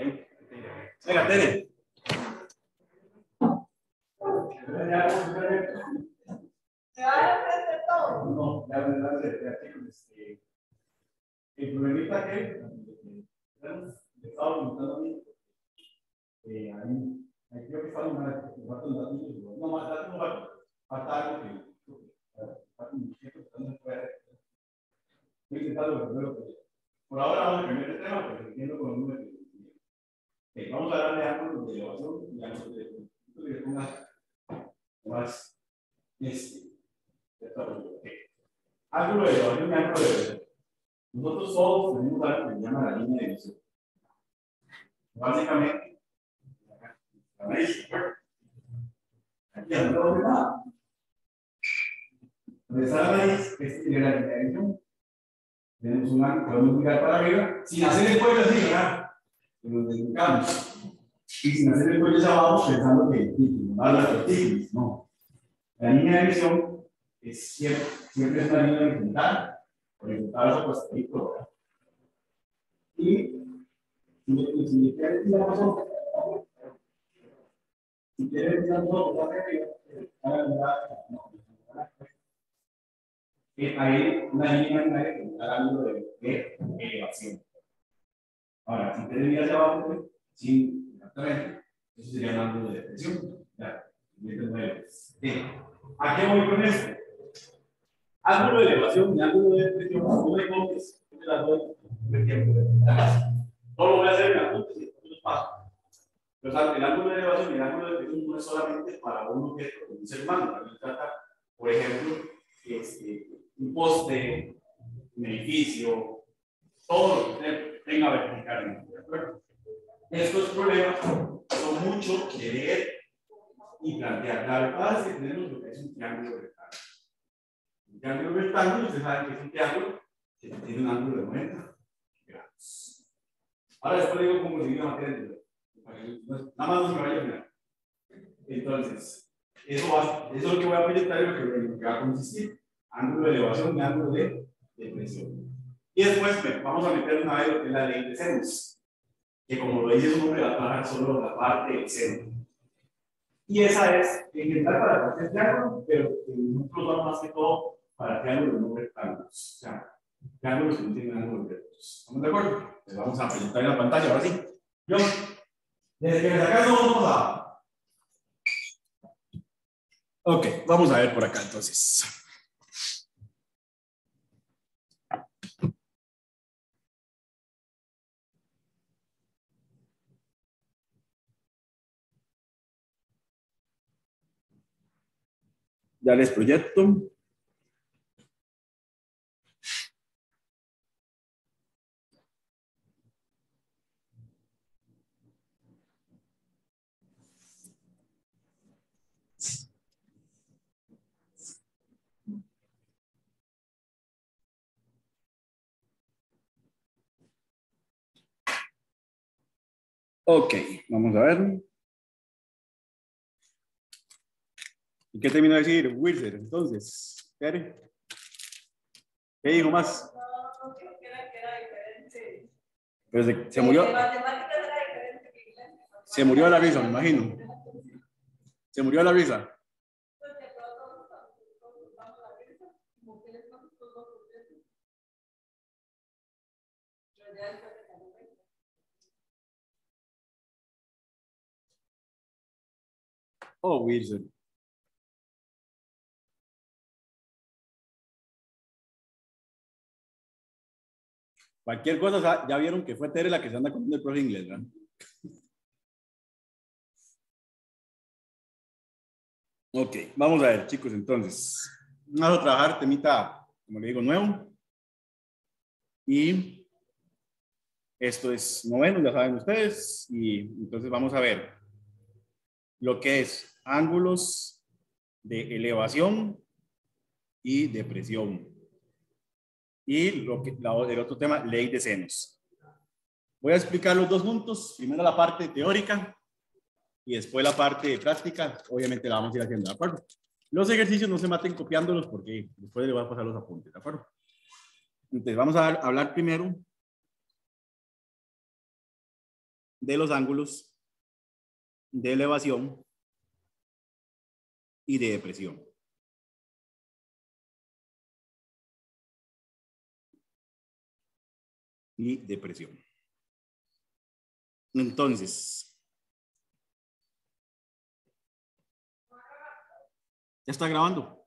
Venga, Tere. No, ya el problemita que estaba preguntando a mí, ahí creo que está no más datos, no falta algo que por ahora vamos a cambiar el tema, pero entiendo con los números. Vamos a darle ángulos de elevación y ángulos de más ángulo de elevación y ángulo de elevación. Nosotros todos tenemos algo que se llama la línea de visión. Básicamente, la raíz, aquí a no de nada. Donde está la raíz, tiene la línea de visión. Tenemos un ángulo, podemos mirar para arriba, sin hacer el cuello así, ¿verdad? Nos desnucamos. Y sin hacer el cuello hacia abajo, pensando que nos va a dar las partículas. No. La línea de visión es siempre es una línea horizontal, horizontal o costadito, ¿verdad? Y si quieres ir a nosotros, hay una línea que da el ángulo de elevación. Ahora, si quieres ir hacia abajo, sí, exactamente, eso sería un ángulo de presión. Ya, ¿a qué voy con esto? Ángulo de elevación y ángulo de presión, no me compres, no me las doy de tiempo. Solo voy a hacer en apuntes y los pasos. Pero, o sea, el ángulo de elevación y el ángulo de presión no es solamente para un objeto, un ser humano. También trata, por ejemplo, un poste, un edificio, todo lo que tenga verticalmente. ¿De acuerdo? Estos problemas son mucho de leer y plantear. La verdad es que tenemos lo que es un triángulo rectángulo. Un triángulo rectángulo, ustedes saben que es un triángulo que tiene un ángulo de 90 grados. Ahora después digo cómo conseguir la materia. Nada más no se vaya a mirar. Entonces, eso es lo que voy a proyectar y lo que va a consistir. Ángulo de elevación y ángulo de presión. Y después vamos a meter una vez lo que es la ley de senos, que como lo dice su nombre va a trabajar solo la parte del seno. Y esa es en general para cualquier triángulo, pero nosotros vamos más que todo para triángulos no rectángulos. O sea, triángulos que no tienen ángulos rectos. ¿Estamos de acuerdo? Pues vamos a proyectar en la pantalla ahora sí. Yo, desde que me sacaron vamos a... Ok, vamos a ver por acá entonces. Ya les proyecto. Ok, vamos a ver. ¿Y qué terminó de decir Wilson? Entonces, ¿qué dijo más? No, que era diferente. Pero se murió. Matemáticas era diferente que inglés. Se murió de la risa, me imagino. Se murió de la risa. Oh, Wilson. Cualquier cosa, ya vieron que fue Tere la que se anda comiendo el profe inglés, ¿verdad? Ok, vamos a ver, chicos, entonces. Vamos a trabajar temita, como le digo, nuevo. Y esto es noveno, ya saben ustedes. Y entonces vamos a ver lo que es ángulos de elevación y de presión. Y el otro tema, ley de senos. Voy a explicar los dos juntos. Primero la parte teórica y después la parte práctica. Obviamente la vamos a ir haciendo, ¿de acuerdo? Los ejercicios no se maten copiándolos porque después les voy a pasar los apuntes, ¿de acuerdo? Entonces vamos a hablar primero de los ángulos de elevación y de depresión. Y depresión. Entonces, ¿ya está grabando?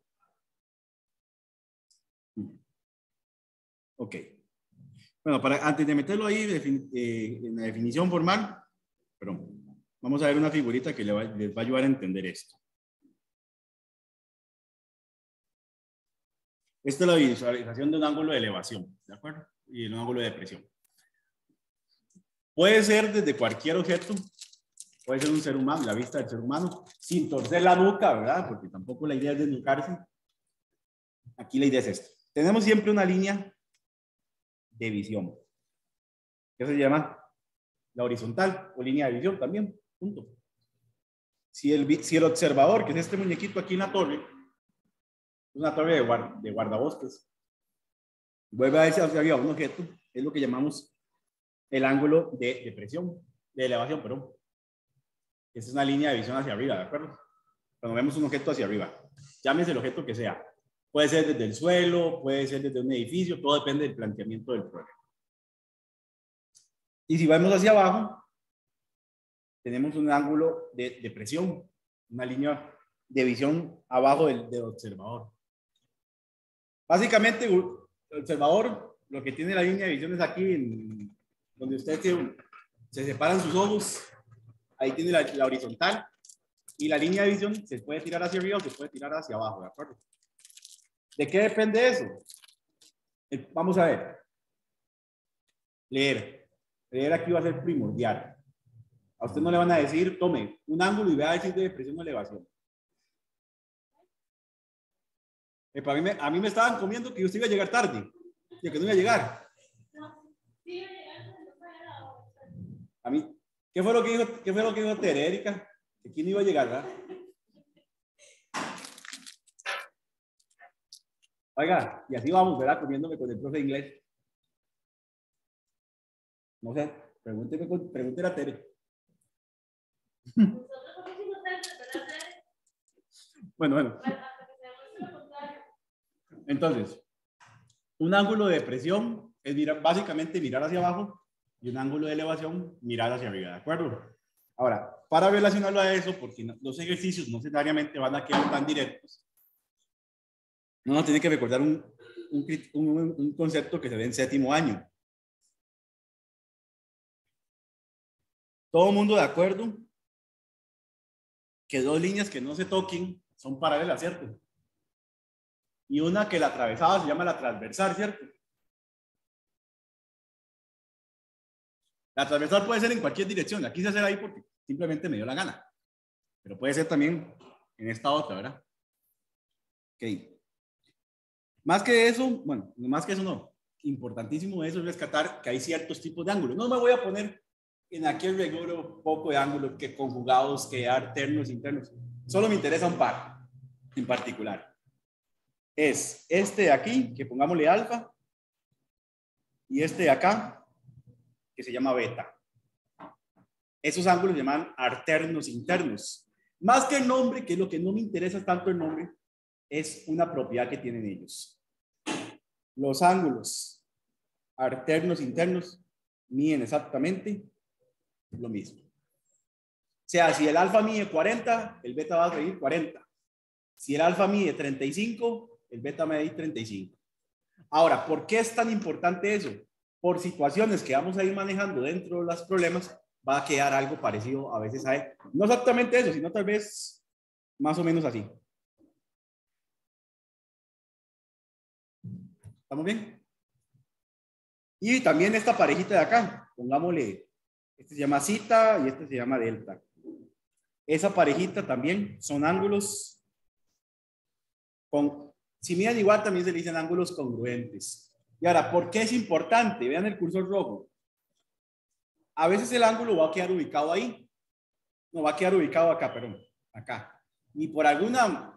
Ok. Bueno, antes de meterlo ahí en la definición formal, perdón, vamos a ver una figurita que les va a ayudar a entender esto. Esta es la visualización de un ángulo de elevación, ¿de acuerdo? Y un ángulo de depresión. Puede ser desde cualquier objeto, puede ser un ser humano, la vista del ser humano, sin torcer la nuca, ¿verdad? Porque tampoco la idea es desnucarse. Aquí la idea es esto. Tenemos siempre una línea de visión, que se llama la horizontal o línea de visión también, punto. Si el observador, que es este muñequito aquí en la torre, es una torre de guardabosques, vuelve a irse hacia arriba un objeto, es lo que llamamos el ángulo de depresión, de elevación, perdón. Esa es una línea de visión hacia arriba, ¿de acuerdo? Cuando vemos un objeto hacia arriba, llámese el objeto que sea. Puede ser desde el suelo, puede ser desde un edificio, todo depende del planteamiento del problema. Y si vamos hacia abajo, tenemos un ángulo de depresión, una línea de visión abajo del observador. Básicamente, el observador, lo que tiene la línea de visión es aquí, donde usted se separan sus ojos, ahí tiene la horizontal, y la línea de visión se puede tirar hacia arriba o se puede tirar hacia abajo, ¿de acuerdo? ¿De qué depende eso? Vamos a ver. Leer aquí va a ser primordial. A usted no le van a decir, tome un ángulo y vea a decir de depresión o elevación. A mí me estaban comiendo que usted iba a llegar tarde, y que no iba a llegar. A mí, ¿qué fue lo que dijo Tere, Erika? Que aquí no iba a llegar, ¿verdad? Oiga, y así vamos, ¿verdad? Comiéndome con el profe de inglés. No sé, pregúntele a Tere. Bueno. Entonces, un ángulo de depresión es básicamente mirar hacia abajo y un ángulo de elevación mirar hacia arriba, ¿de acuerdo? Ahora, para relacionarlo a eso, porque los ejercicios no necesariamente van a quedar tan directos, no tiene que recordar un concepto que se ve en séptimo año. Todo el mundo de acuerdo que dos líneas que no se toquen son paralelas, ¿cierto? Y una que la atravesada se llama la transversal, ¿cierto? La transversal puede ser en cualquier dirección. La quise hacer ahí porque simplemente me dio la gana. Pero puede ser también en esta otra, ¿verdad? Ok. Más que eso, bueno, más que eso no. Importantísimo eso es rescatar que hay ciertos tipos de ángulos. No me voy a poner en aquel regulo poco de ángulos que conjugados, que alternos, internos. Solo me interesa un par en particular. Es este de aquí, que pongámosle alfa, y este de acá, que se llama beta. Esos ángulos se llaman alternos internos. Más que el nombre, que es lo que no me interesa tanto el nombre, es una propiedad que tienen ellos. Los ángulos alternos internos miden exactamente lo mismo. O sea, si el alfa mide 40, el beta va a medir 40. Si el alfa mide 35, el beta va a medir 35. Ahora, ¿por qué es tan importante eso? Por situaciones que vamos a ir manejando dentro de los problemas, va a quedar algo parecido a veces a él. No exactamente eso, sino tal vez más o menos así. ¿Estamos bien? Y también esta parejita de acá, pongámosle, este se llama zeta y este se llama delta. Esa parejita también son ángulos si miden igual también se le dicen ángulos congruentes. Y ahora, ¿por qué es importante? Vean el cursor rojo. A veces el ángulo va a quedar ubicado ahí. No, va a quedar ubicado acá, perdón, acá. Y por algún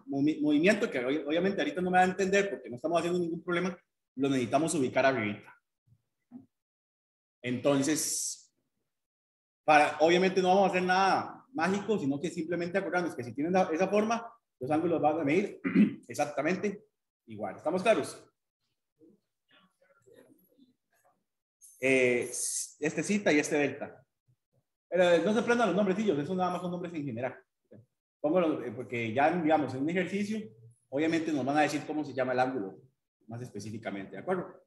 movimiento que obviamente ahorita no me va a entender porque no estamos haciendo ningún problema, lo necesitamos ubicar arriba. Entonces, Obviamente no vamos a hacer nada mágico, sino que simplemente acordarnos que si tienen esa forma, los ángulos van a medir exactamente igual. ¿Estamos claros? Este zeta y este delta. Pero no se aprendan los nombrecillos, esos nada más son nombres en general. Porque ya, digamos, en un ejercicio, obviamente nos van a decir cómo se llama el ángulo, más específicamente, ¿de acuerdo?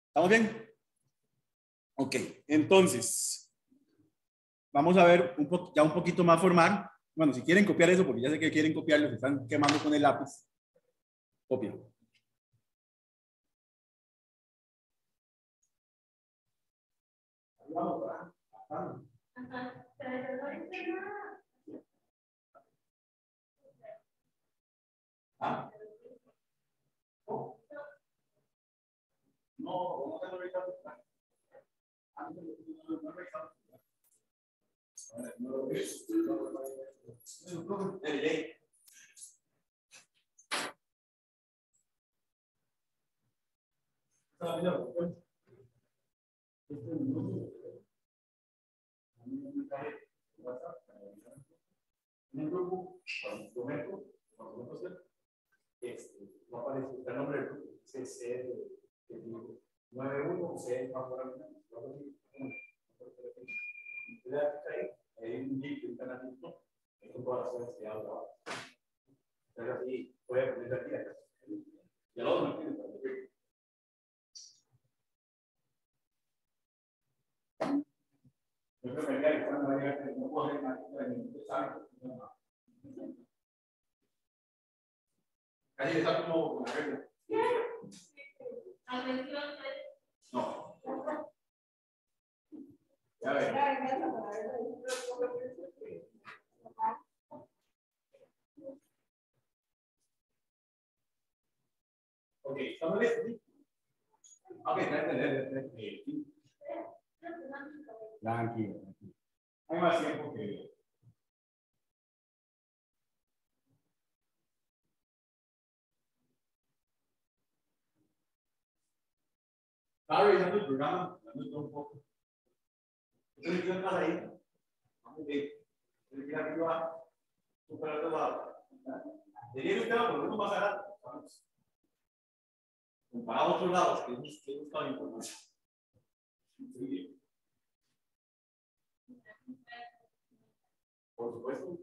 ¿Estamos bien? Ok, entonces, vamos a ver ya un poquito más formal. Bueno, si quieren copiar eso, porque ya sé que quieren copiarlo, se están quemando con el lápiz, copian. Vamos, ¿ah? No, vamos a revisar. En el grupo, cuando prometo, va a aparecer el nombre del grupo, C 91, C favorable. Hay un link que están haciendo con todas las cosas que habla. Entonces así puede poner aquí. Y el otro no tiene para ver. Yo creo que acá están varias, no puedo hacer más que saben. Casi está como con la regla. No. Ya ver. Ok, ¿estamos listos? Ok, tranquilo. Hay más tiempo que... Estaba revisando el programa, dando un poco. Entonces, ¿qué pasa ahí? Vamos bien. Entonces, mira que va súper atrasado. Tenía un tema, pero no más adelante. Comparado a otros lados, que hemos estado informando. Muy bien. Por supuesto.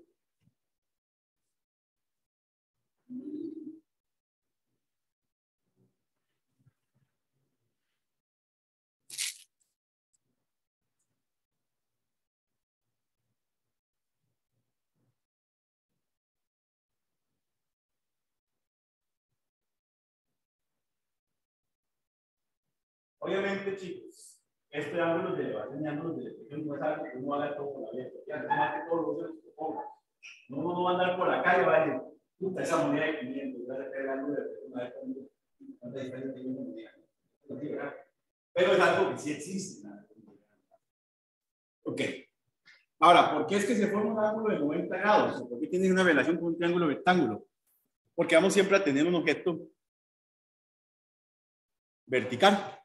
Obviamente, chicos, este ángulo de elevación y ángulos de depresión no es algo que uno haga todo con la vida. Ya, más que todo lo que ponga. Uno no va a andar por la calle y va a decir, puta, esa moneda de 500, voy a sacar el ángulo de depresión una vez conmigo. ¿Cuánta diferencia tiene una moneda? Pero es algo que sí existe. Ok. Ahora, ¿por qué es que se forma un ángulo de 90 grados? ¿Por qué tiene una relación con un triángulo rectángulo? Porque vamos siempre a tener un objeto vertical.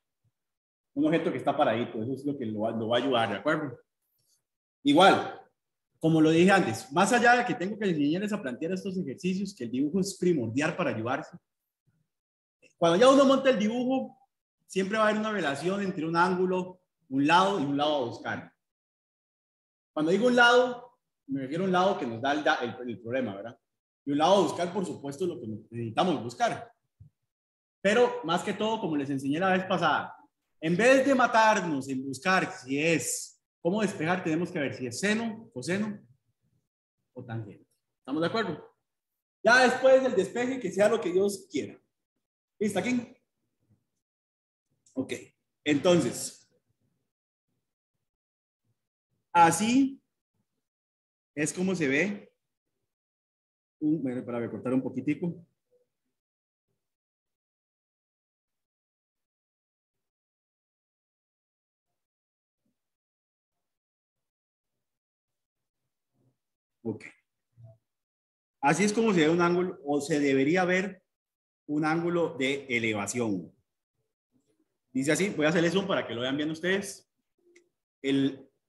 Un objeto que está paradito. Eso es lo que lo va a ayudar, ¿de acuerdo? Igual, como lo dije antes, más allá de que tengo que enseñarles a plantear estos ejercicios, que el dibujo es primordial para ayudarse. Cuando ya uno monta el dibujo, siempre va a haber una relación entre un ángulo, un lado y un lado a buscar. Cuando digo un lado, me refiero a un lado que nos da el problema, ¿verdad? Y un lado a buscar, por supuesto, es lo que necesitamos buscar. Pero más que todo, como les enseñé la vez pasada, en vez de matarnos en buscar si es cómo despejar, tenemos que ver si es seno, coseno o tangente. ¿Estamos de acuerdo? Ya después del despeje, que sea lo que Dios quiera. ¿Listo aquí? Ok. Entonces, así es como se ve. Para recortar un poquitico. Ok. Así es como se ve un ángulo, o se debería ver un ángulo de elevación. Dice así, voy a hacerle zoom para que lo vean bien ustedes.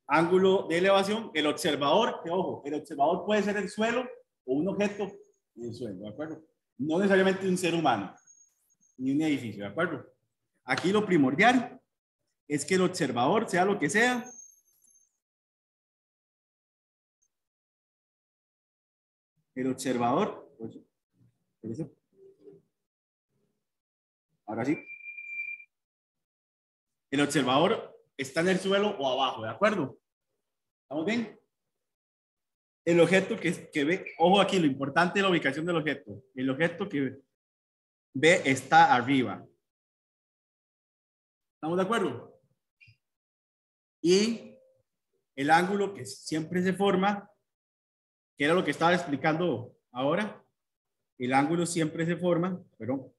ángulo de elevación. El observador, que ojo, el observador puede ser el suelo o un objeto en el suelo, ¿de acuerdo? No necesariamente un ser humano, ni un edificio, ¿de acuerdo? Aquí lo primordial es que el observador, sea lo que sea, el observador, pues, ahora sí, el observador está en el suelo o abajo, ¿de acuerdo? ¿Estamos bien? El objeto que ve, ojo aquí, lo importante es la ubicación del objeto. El objeto que ve está arriba. ¿Estamos de acuerdo? Y el ángulo que siempre se forma, que era lo que estaba explicando ahora, el ángulo siempre se forma, pero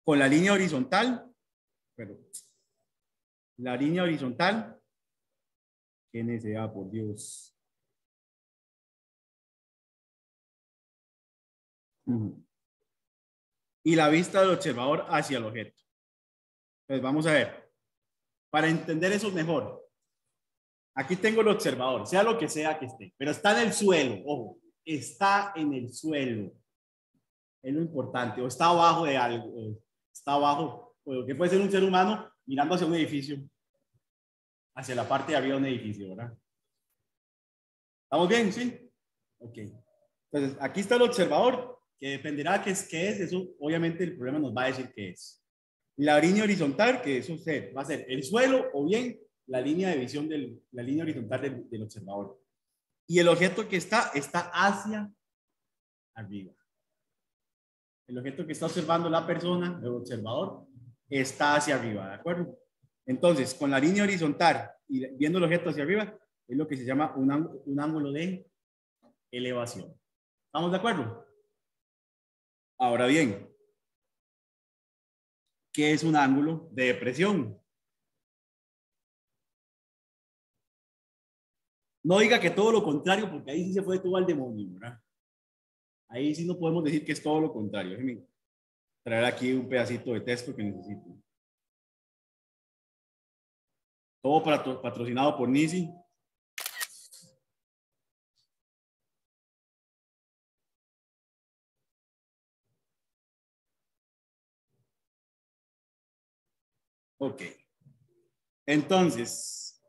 con la línea horizontal, pero la línea horizontal, que NSA, por Dios. Y la vista del observador hacia el objeto. Entonces vamos a ver, para entender eso mejor. Aquí tengo el observador, sea lo que sea que esté, pero está en el suelo, ojo, está en el suelo. Es lo importante, o está abajo de algo, está abajo, o que puede ser un ser humano mirando hacia un edificio, hacia la parte de arriba de un edificio, ¿verdad? ¿Estamos bien? ¿Sí? Ok. Entonces, aquí está el observador, que dependerá qué es, eso obviamente el problema nos va a decir qué es. La línea horizontal, que eso va a ser el suelo o bien la línea de visión la línea horizontal del observador. Y el objeto que está hacia arriba. El objeto que está observando la persona, el observador, está hacia arriba, ¿de acuerdo? Entonces, con la línea horizontal y viendo el objeto hacia arriba, es lo que se llama un ángulo de elevación. ¿Estamos de acuerdo? Ahora bien, ¿qué es un ángulo de depresión? No diga que todo lo contrario, porque ahí sí se fue todo al demonio, ¿verdad? Ahí sí no podemos decir que es todo lo contrario. Déjenme traer aquí un pedacito de texto que necesito. Todo patrocinado por Nisi. Ok. Entonces,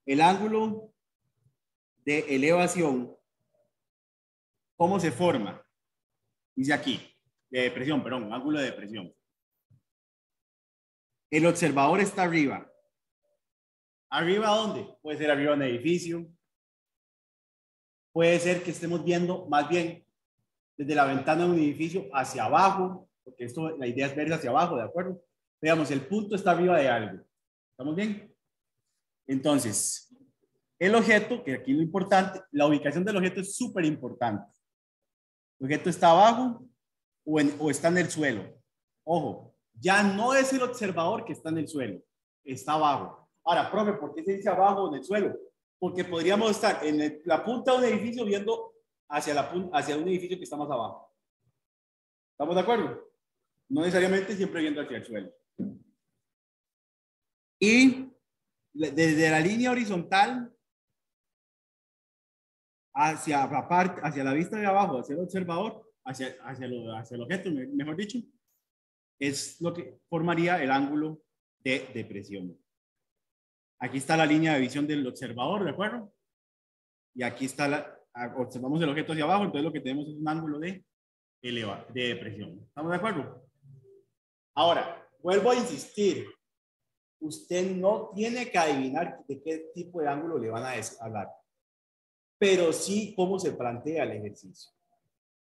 el ángulo de elevación, ¿cómo se forma? Dice aquí, de depresión, perdón, ángulo de depresión. El observador está arriba. ¿Arriba dónde? Puede ser arriba en un edificio. Puede ser que estemos viendo más bien desde la ventana de un edificio hacia abajo, porque esto, la idea es ver hacia abajo, ¿de acuerdo? Veamos, el punto está arriba de algo. ¿Estamos bien? Entonces, el objeto, que aquí lo importante, la ubicación del objeto es súper importante. El objeto está abajo o está en el suelo. Ojo, ya no es el observador que está en el suelo, está abajo. Ahora, profe, ¿por qué se dice abajo o en el suelo? Porque podríamos estar en la punta de un edificio viendo hacia un edificio que está más abajo. ¿Estamos de acuerdo? No necesariamente siempre viendo hacia el suelo. Y desde la línea horizontal hacia la vista de abajo, hacia el observador, hacia el objeto, mejor dicho, es lo que formaría el ángulo de depresión. Aquí está la línea de visión del observador, ¿de acuerdo? Y aquí está observamos el objeto hacia abajo, entonces lo que tenemos es un ángulo de depresión. ¿Estamos de acuerdo? Ahora, vuelvo a insistir. Usted no tiene que adivinar de qué tipo de ángulo le van a hablar, pero sí cómo se plantea el ejercicio.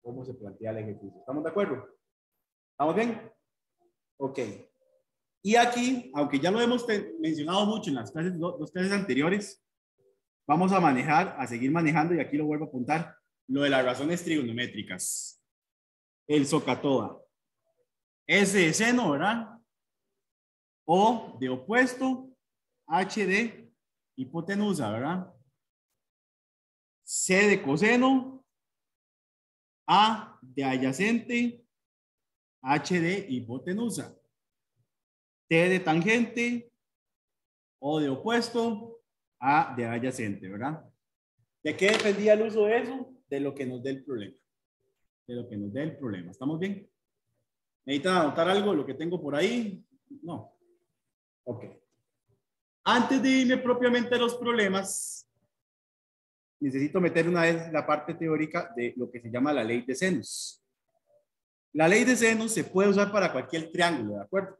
¿Cómo se plantea el ejercicio? ¿Estamos de acuerdo? ¿Estamos bien? Ok. Y aquí, aunque ya lo hemos mencionado mucho en las clases, dos clases anteriores, vamos a seguir manejando, y aquí lo vuelvo a apuntar, lo de las razones trigonométricas. El SOHCAHTOA. S de seno, ¿verdad? O de opuesto, H de hipotenusa, ¿verdad? C de coseno, A de adyacente, H de hipotenusa, T de tangente, o de opuesto a de adyacente, ¿verdad? ¿De qué dependía el uso de eso? De lo que nos dé el problema. De lo que nos dé el problema. ¿Estamos bien? ¿Necesitan anotar algo de lo que tengo por ahí? No. Ok. Antes de irme propiamente a los problemas, necesito meter una vez la parte teórica de lo que se llama la ley de senos. La ley de senos se puede usar para cualquier triángulo, ¿de acuerdo?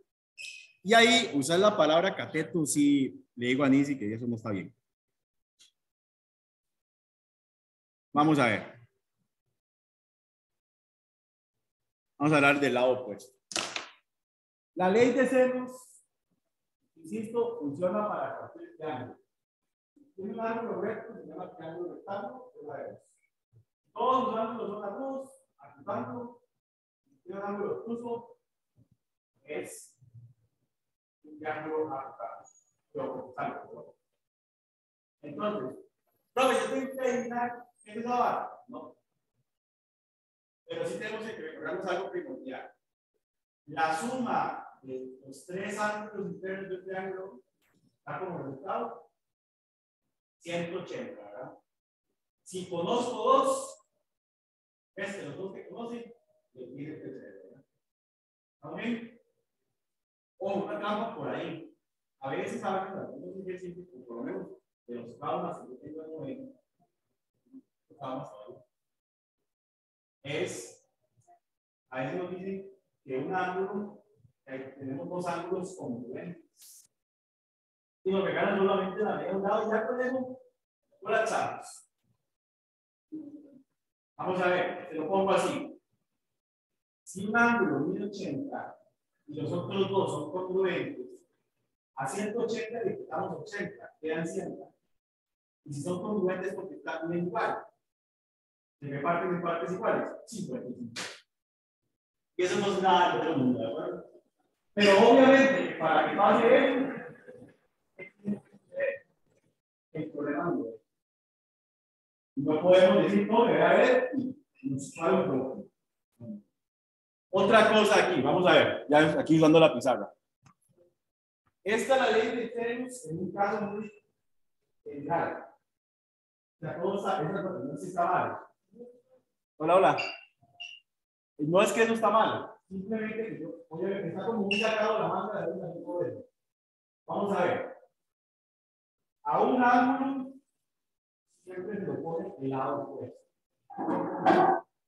Y ahí usar la palabra cateto, si le digo a Nisi que eso no está bien. Vamos a ver. Vamos a hablar del lado opuesto. La ley de senos, insisto, funciona para cualquier triángulo. Tiene un ángulo recto, se llama triángulo rectángulo, todos los ángulos son agudos, acusando, tiene un ángulo obtuso, es un triángulo acusado. Entonces, profe, yo tengo que adivinar qué es esa barra, ¿no? Pero sí tenemos que recordarnos algo primordial. La suma de los tres ángulos internos del triángulo está como resultado 180, ¿verdad? Si conozco dos, los dos que conocen, les pide el tercero, ¿verdad? ¿Está bien? O una trampa por ahí. A veces saben que algunos ejercicios, por lo menos de los traumas que yo tengo en 90, traumas todavía, a veces nos dicen que un ángulo, tenemos dos ángulos congruentes. Y nos regalan solamente la media de un lado y ya con eso colapsamos. Vamos a ver, te lo pongo así. Si un ángulo mide 80 y los otros dos son congruentes, a 180 le quitamos 80, quedan 100. Y si son congruentes porque están bien igual, se reparten en partes iguales, 55. Y eso no es nada del otro mundo, ¿de acuerdo? Pero obviamente, para que pase eso, el problema no podemos decir, no, debe haber, y nos sale un poco. Otra cosa aquí, vamos a ver, ya aquí usando la pizarra. Esta es la ley de senos en un caso muy general. La cosa, esa no está mal. Hola, hola. No es que eso está mal, simplemente que yo, oye, está como muy sacado la manga de una poder. Vamos a ver. A un ángulo siempre se lo pone el lado opuesto.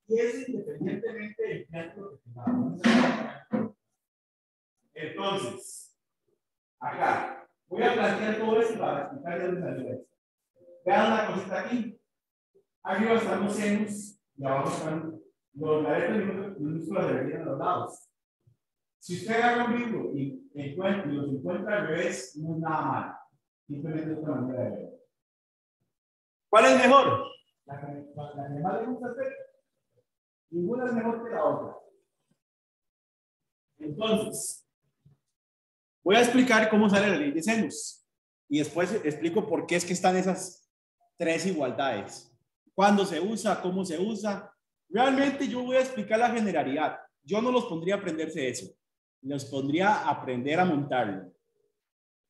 Y es independientemente del triángulo que tengamos. Entonces, acá, voy a plantear todo esto para explicar de dónde salió esto. Vean una cosita aquí. Arriba están los senos y abajo están los laretos minúsculas deberían a los lados. Si usted agarra un libro y los encuentra al revés, no es nada malo. Simplemente es una manera de ver. ¿Cuál es mejor? La que más le gusta hacer. Ninguna es mejor que la otra. Entonces, voy a explicar cómo sale la ley de senos. Y después explico por qué es que están esas tres igualdades. ¿Cuándo se usa? ¿Cómo se usa? Realmente yo voy a explicar la generalidad. Yo no los pondría a aprenderse eso. Los pondría a aprender a montarlo.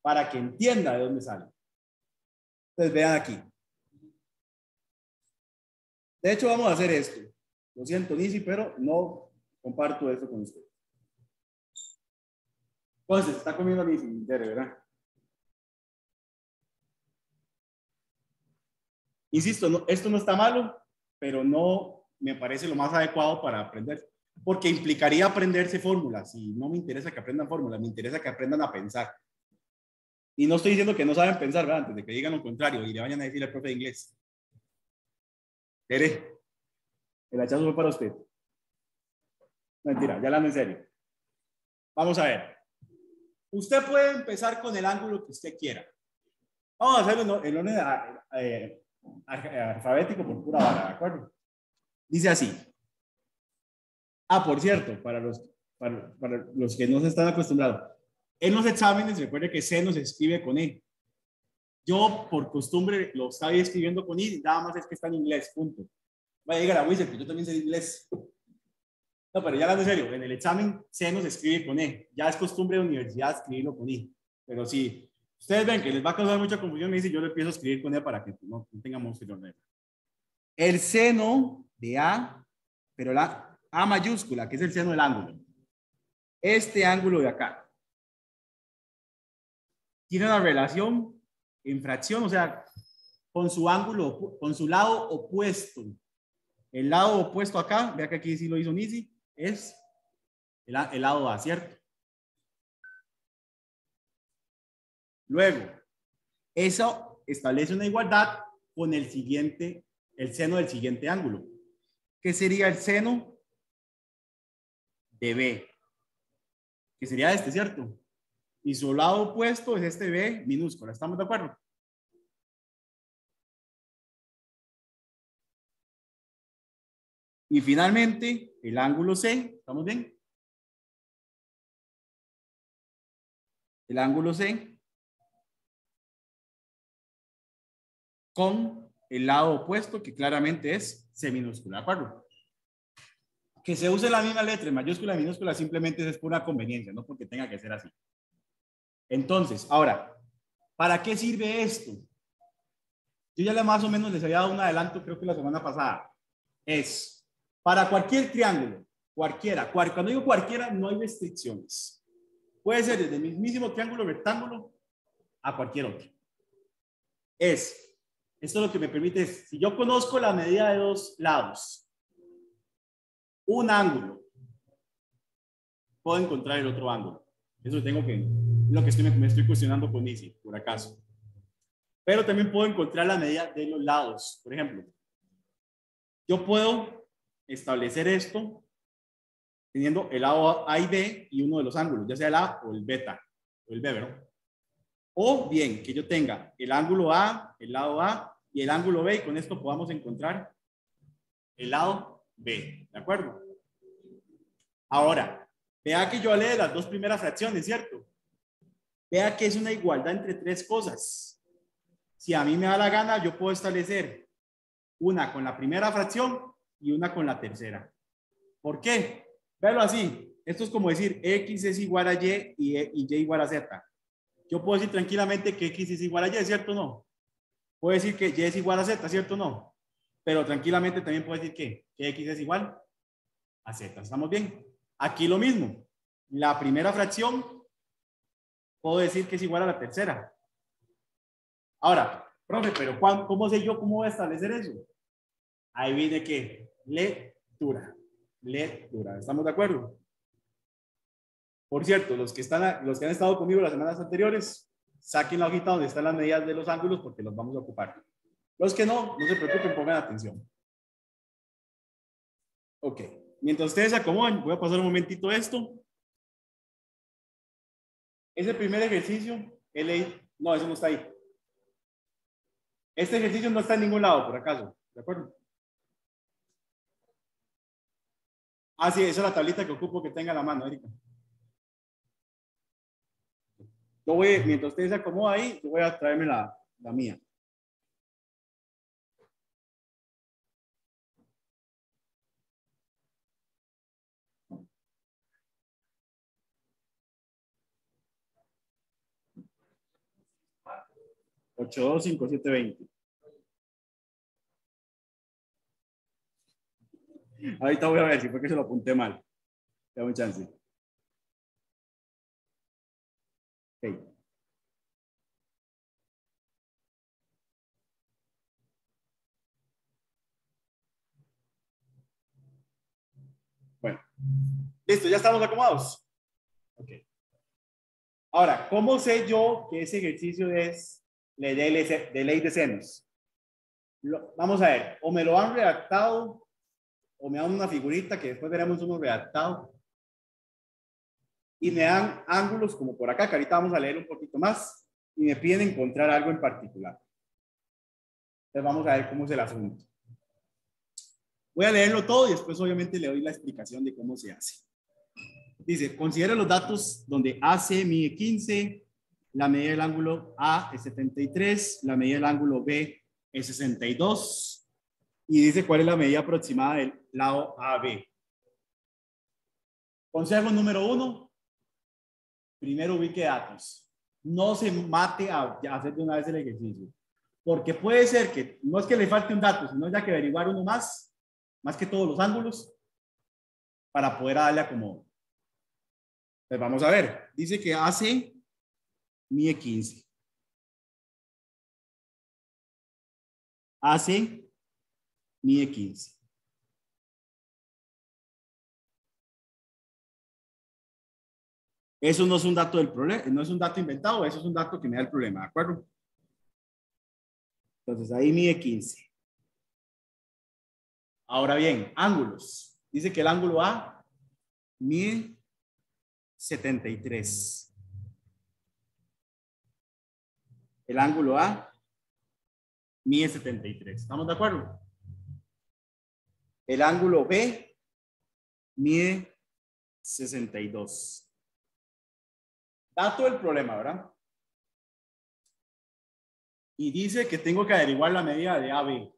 Para que entienda de dónde sale. Entonces vean aquí. De hecho vamos a hacer esto. Lo siento, Nisi, pero no comparto esto con usted. Entonces, está comiendo Nisi, ¿verdad? Insisto, no, esto no está malo, pero no me parece lo más adecuado para aprender, porque implicaría aprenderse fórmulas y no me interesa que aprendan fórmulas, me interesa que aprendan a pensar. Y no estoy diciendo que no saben pensar, ¿verdad? Antes de que digan lo contrario y le vayan a decir al profe de inglés. Tere, el hachazo fue para usted. Mentira, ya hablando en serio. Vamos a ver. Usted puede empezar con el ángulo que usted quiera. Vamos a hacerlo en orden alfabético por pura vara, ¿de acuerdo? Dice así. Ah, por cierto, para los que no se están acostumbrados, en los exámenes recuerde que seno se escribe con E. Yo por costumbre lo estaba escribiendo con I, nada más es que está en inglés, punto. Vaya a llegar a Wizard, que yo también sé inglés. No, pero ya hablando en serio, en el examen seno se escribe con E. Ya es costumbre de universidad escribirlo con I. Pero si Ustedes ven que les va a causar mucha confusión, me dice, yo le empiezo a escribir con ella para que no tengamos problema. El seno de A, pero la A mayúscula, que es el seno del ángulo. Este ángulo de acá tiene una relación en fracción, o sea, con su ángulo, con su lado opuesto. El lado opuesto acá, vea que aquí sí lo hizo Nisi, es el lado A, ¿cierto? Luego, eso establece una igualdad con el seno del siguiente ángulo, que sería el seno de B, que sería este, ¿cierto? Y su lado opuesto es este B minúscula, ¿estamos de acuerdo? Y finalmente, el ángulo C, ¿estamos bien? El ángulo C con el lado opuesto, que claramente es C minúscula, ¿de acuerdo? Que se use la misma letra en mayúscula y minúscula simplemente es pura conveniencia, no porque tenga que ser así. Entonces, ahora, ¿para qué sirve esto? Yo ya más o menos les había dado un adelanto, creo que la semana pasada. Es para cualquier triángulo, cualquiera. Cuando digo cualquiera, no hay restricciones. Puede ser desde el mismísimo triángulo rectángulo a cualquier otro. Esto lo que me permite es, si yo conozco la medida de dos lados, un ángulo, puedo encontrar el otro ángulo. Eso tengo que, lo que me estoy cuestionando con Easy, por acaso. Pero también puedo encontrar la medida de los lados. Por ejemplo, yo puedo establecer esto teniendo el lado A y B y uno de los ángulos, ya sea el A o el beta, o el B, ¿verdad? O bien, que yo tenga el ángulo A, el lado A y el ángulo B, y con esto podamos encontrar el lado B, ¿de acuerdo? Ahora, vea que yo hablé de las dos primeras fracciones, ¿cierto? Vea que es una igualdad entre tres cosas. Si a mí me da la gana, yo puedo establecer una con la primera fracción y una con la tercera. ¿Por qué? Véalo así. Esto es como decir X es igual a Y y Y igual a Z. Yo puedo decir tranquilamente que X es igual a Y, ¿cierto o no? Puedo decir que Y es igual a Z, ¿cierto o no? Pero tranquilamente también puedo decir que X es igual a Z. ¿Estamos bien? Aquí lo mismo. La primera fracción puedo decir que es igual a la tercera. Ahora, profe, pero ¿cómo sé yo cómo voy a establecer eso? Ahí viene que lectura. ¿Estamos de acuerdo? Por cierto, los que han estado conmigo las semanas anteriores, saquen la hojita donde están las medidas de los ángulos porque los vamos a ocupar. Los que no se preocupen, pongan atención. Ok, mientras ustedes se acomodan, voy a pasar un momentito esto. Ese primer ejercicio, no, eso no está ahí. Este ejercicio no está en ningún lado, por acaso, ¿de acuerdo? Ah, sí, esa es la tablita que ocupo que tenga a la mano, Erika. Mientras ustedes se acomodan ahí, yo voy a traerme la mía. Ocho, 2, 5, 7, 20. Ahorita voy a ver si fue que se lo apunté mal. Dame un chance. Okay. Bueno, listo, ya estamos acomodados. Ok. Ahora, ¿cómo sé yo que ese ejercicio es de ley de senos? Vamos a ver, o me lo han redactado, o me dan una figurita que después veremos uno redactado. Y me dan ángulos como por acá, que ahorita vamos a leer un poquito más, y me piden encontrar algo en particular. Entonces vamos a ver cómo es el asunto. Voy a leerlo todo y después obviamente le doy la explicación de cómo se hace. Dice, considera los datos donde AC mide 15, la medida del ángulo A es 73, la medida del ángulo B es 62, y dice cuál es la medida aproximada del lado AB. Consejo número 1, primero ubique datos. no se mate a hacer de una vez el ejercicio. Porque puede ser que no es que le falte un dato, sino ya que averiguar uno más que todos los ángulos, para poder darle acomodo. Entonces vamos a ver. Dice que AC mide 15. AC mide 15. Eso no es un dato del problema, no es un dato inventado, eso es un dato que me da el problema, ¿de acuerdo? Entonces ahí mide 15. Ahora bien, ángulos. Dice que el ángulo A mide 73. El ángulo A mide 73. ¿Estamos de acuerdo? El ángulo B mide 62. Dato del problema, ¿verdad? Y dice que tengo que averiguar la medida de AB.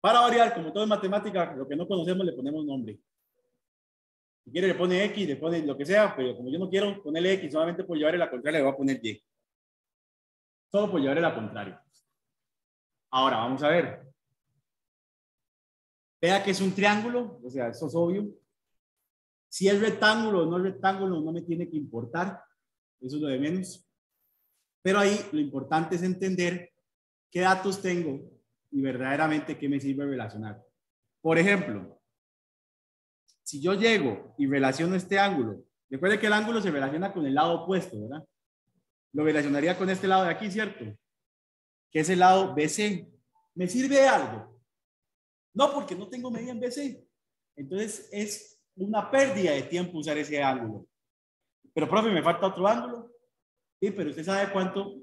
Para variar, como todo en matemática, lo que no conocemos le ponemos nombre. Si quiere le pone X, le pone lo que sea, pero como yo no quiero ponerle X solamente por llevarle la contraria, le voy a poner Y. Solo por llevarle la contraria. Ahora, vamos a ver. Vea que es un triángulo, o sea, eso es obvio. Si es rectángulo o no es rectángulo, no me tiene que importar. Eso es lo de menos. Pero ahí lo importante es entender qué datos tengo y verdaderamente qué me sirve relacionar. Por ejemplo, si yo llego y relaciono este ángulo, recuerde que el ángulo se relaciona con el lado opuesto, ¿verdad? Lo relacionaría con este lado de aquí, ¿cierto? Que es el lado BC. ¿Me sirve de algo? No, porque no tengo medida en BC. Entonces es una pérdida de tiempo usar ese ángulo. Pero, profe, me falta otro ángulo. Sí, pero usted sabe cuánto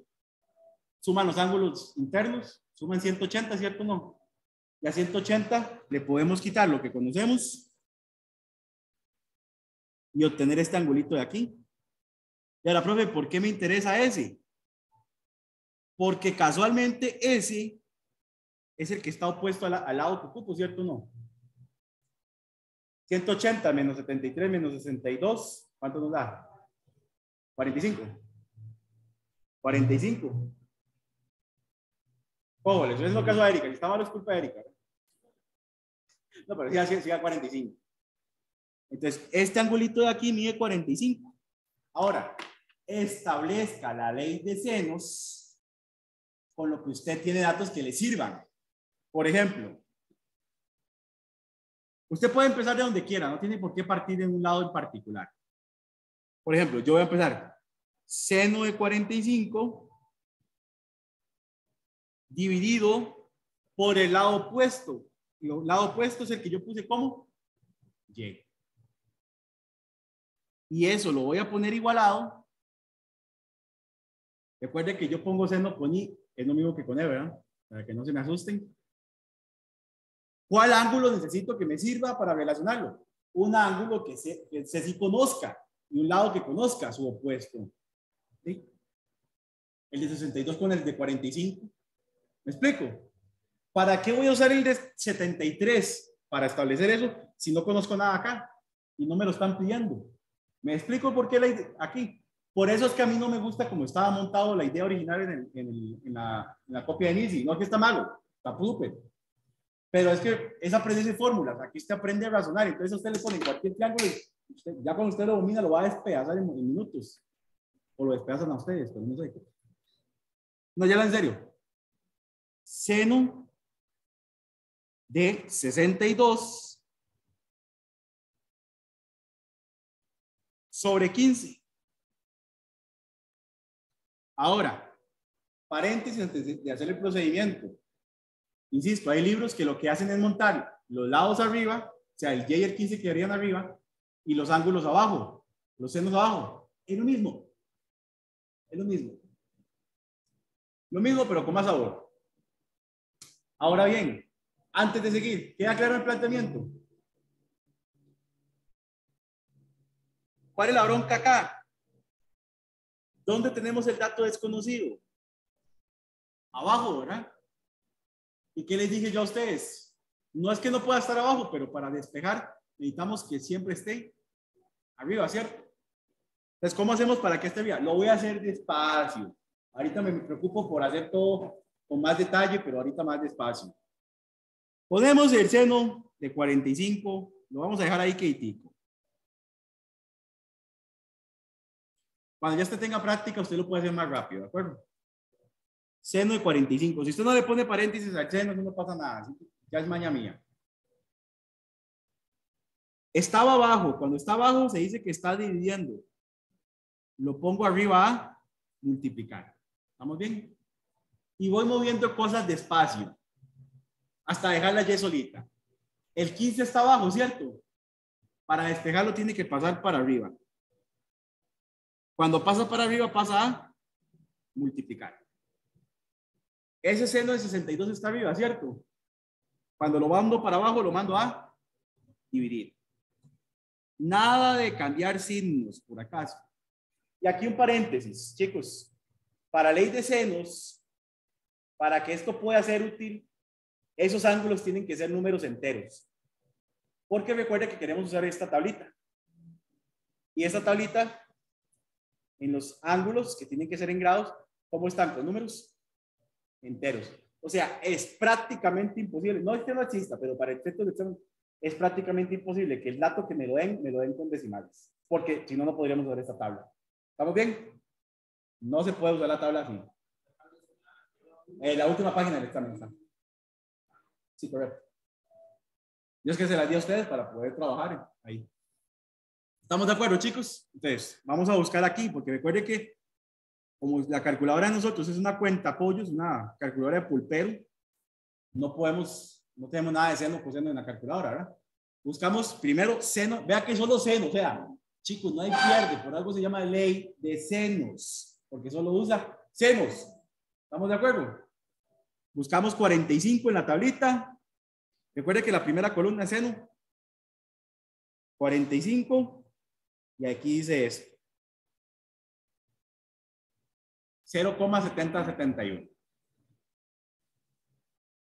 suman los ángulos internos. Suman 180, ¿cierto o no? Y a 180 le podemos quitar lo que conocemos y obtener este angulito de aquí. Y ahora, profe, ¿por qué me interesa ese? Porque casualmente ese es el que está opuesto al lado que ocupo, ¿cierto o no? 180 menos 73 menos 62, ¿cuánto nos da? 45. 45. Ojo, eso es lo caso a Erika. Si está mal es culpa de Erika. No, pero sí a 45. Entonces, este angulito de aquí mide 45. Ahora, establezca la ley de senos con lo que usted tiene datos que le sirvan. Por ejemplo, usted puede empezar de donde quiera, no tiene por qué partir de un lado en particular. Por ejemplo, yo voy a empezar seno de 45 dividido por el lado opuesto. El lado opuesto es el que yo puse como Y. Y eso lo voy a poner igualado. Recuerden que yo pongo seno con I, es lo mismo que con E, ¿verdad? Para que no se me asusten. ¿Cuál ángulo necesito que me sirva para relacionarlo? Un ángulo que se sí conozca y un lado que conozca su opuesto. ¿Sí? El de 62 con el de 45. ¿Me explico? ¿Para qué voy a usar el de 73 para establecer eso si no conozco nada acá y no me lo están pidiendo? ¿Me explico por qué aquí? Por eso es que a mí no me gusta como estaba montado la idea original en la copia de Nisi. No es que está malo, está súper. Pero es que es aprenderse fórmulas. Aquí usted aprende a razonar. Entonces a usted le ponen cualquier triángulo y ya cuando usted lo domina lo va a despedazar en minutos. O lo despedazan a ustedes, pero no sé. No, ya en serio. Seno de 62 sobre 15. Ahora, paréntesis antes de hacer el procedimiento. Insisto, hay libros que lo que hacen es montar los lados arriba, o sea, el Y y el 15 quedarían arriba, y los ángulos abajo, los senos abajo. Es lo mismo. Es lo mismo. Lo mismo, pero con más sabor. Ahora bien, antes de seguir, ¿queda claro el planteamiento? ¿Cuál es la bronca acá? ¿Dónde tenemos el dato desconocido? Abajo, ¿verdad? ¿Y qué les dije yo a ustedes? No es que no pueda estar abajo, pero para despejar necesitamos que siempre esté arriba, ¿cierto? Entonces, ¿cómo hacemos para que esté arriba? Lo voy a hacer despacio. Ahorita me preocupo por hacer todo con más detalle, pero ahorita más despacio. Ponemos el seno de 45, lo vamos a dejar ahí quietico. Cuando ya usted tenga práctica, usted lo puede hacer más rápido, ¿de acuerdo? Seno de 45. Si usted no le pone paréntesis al seno, no pasa nada. Ya es maña mía. Estaba abajo. Cuando está abajo, se dice que está dividiendo. Lo pongo arriba a multiplicar. ¿Estamos bien? Y voy moviendo cosas despacio hasta dejarla ya solita. El 15 está abajo, ¿cierto? Para despejarlo tiene que pasar para arriba. Cuando pasa para arriba, pasa a multiplicar. Ese seno de 62 está arriba, ¿cierto? Cuando lo mando para abajo, lo mando a dividir. Nada de cambiar signos, por acaso. Y aquí un paréntesis, chicos. Para ley de senos, para que esto pueda ser útil, esos ángulos tienen que ser números enteros. Porque recuerda que queremos usar esta tablita. Y esta tablita, en los ángulos que tienen que ser en grados, ¿cómo están los números? Enteros. O sea, es prácticamente imposible. No es que no exista, pero para efectos de examen es prácticamente imposible que el dato que me lo den con decimales. Porque si no, no podríamos usar esta tabla. ¿Estamos bien? No se puede usar la tabla así. La última página del examen está. Sí, correcto. Yo es que se las di a ustedes para poder trabajar ahí. ¿Estamos de acuerdo, chicos? Entonces, vamos a buscar aquí, porque recuerde que como la calculadora de nosotros es una cuenta apoyos, una calculadora de pulpero, no tenemos nada de seno coseno en la calculadora, ¿verdad? Buscamos primero seno, vea que solo seno, o sea, chicos, no hay pierde, por algo se llama ley de senos, porque solo usa senos. ¿Estamos de acuerdo? Buscamos 45 en la tablita. Recuerde que la primera columna es seno. 45. Y aquí dice esto. 0,7071.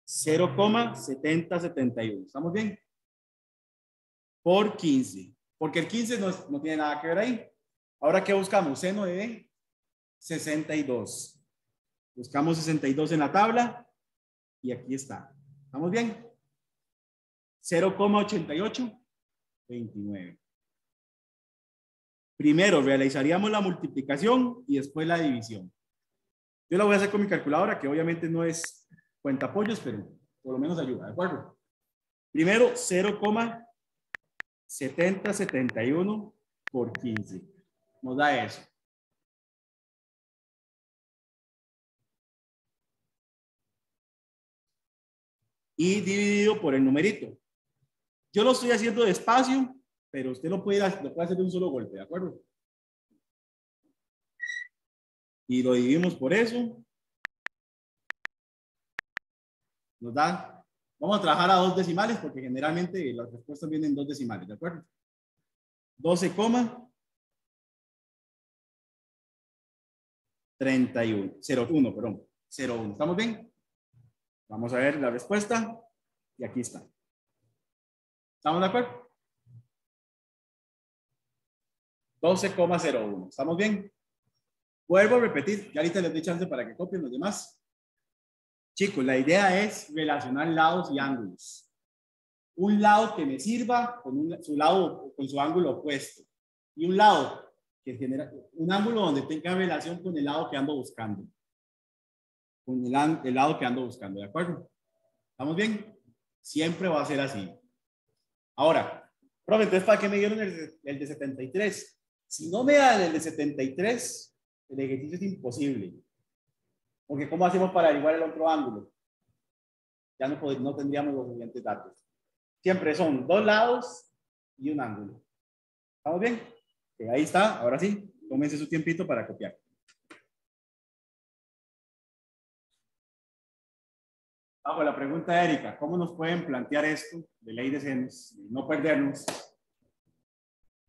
0,7071. ¿Estamos bien? Por 15. Porque el 15 no tiene nada que ver ahí. Ahora, ¿qué buscamos? Seno de 62. Buscamos 62 en la tabla. Y aquí está. ¿Estamos bien? 0,8829. Primero realizaríamos la multiplicación y después la división. Yo la voy a hacer con mi calculadora, que obviamente no es cuentapollos, pero por lo menos ayuda, ¿de acuerdo? Primero, 0,7071 por 15. Nos da eso. Y dividido por el numerito. Yo lo estoy haciendo despacio, pero usted lo puede hacer de un solo golpe, ¿de acuerdo? Y lo dividimos por eso. Nos da, vamos a trabajar a 2 decimales porque generalmente las respuestas vienen en 2 decimales, ¿de acuerdo? 12,31, 01, perdón, 01. ¿Estamos bien? Vamos a ver la respuesta y aquí está. ¿Estamos de acuerdo? 12,01. ¿Estamos bien? Vuelvo a repetir, ya ahorita les doy chance para que copien los demás. Chicos, la idea es relacionar lados y ángulos. Un lado que me sirva con su ángulo opuesto. Y un lado que genera un ángulo donde tenga relación con el lado que ando buscando. Con el lado que ando buscando, ¿de acuerdo? ¿Estamos bien? Siempre va a ser así. Ahora, profe, entonces, ¿para qué me dieron el de 73? Si no me dan el de 73, el ejercicio es imposible. Porque ¿cómo hacemos para averiguar el otro ángulo? Ya no tendríamos los siguientes datos. Siempre son 2 lados y un ángulo. ¿Estamos bien? Ahí está. Ahora sí, tómense su tiempito para copiar. Bajo la pregunta de Erika, ¿cómo nos pueden plantear esto de ley de senos? No perdernos.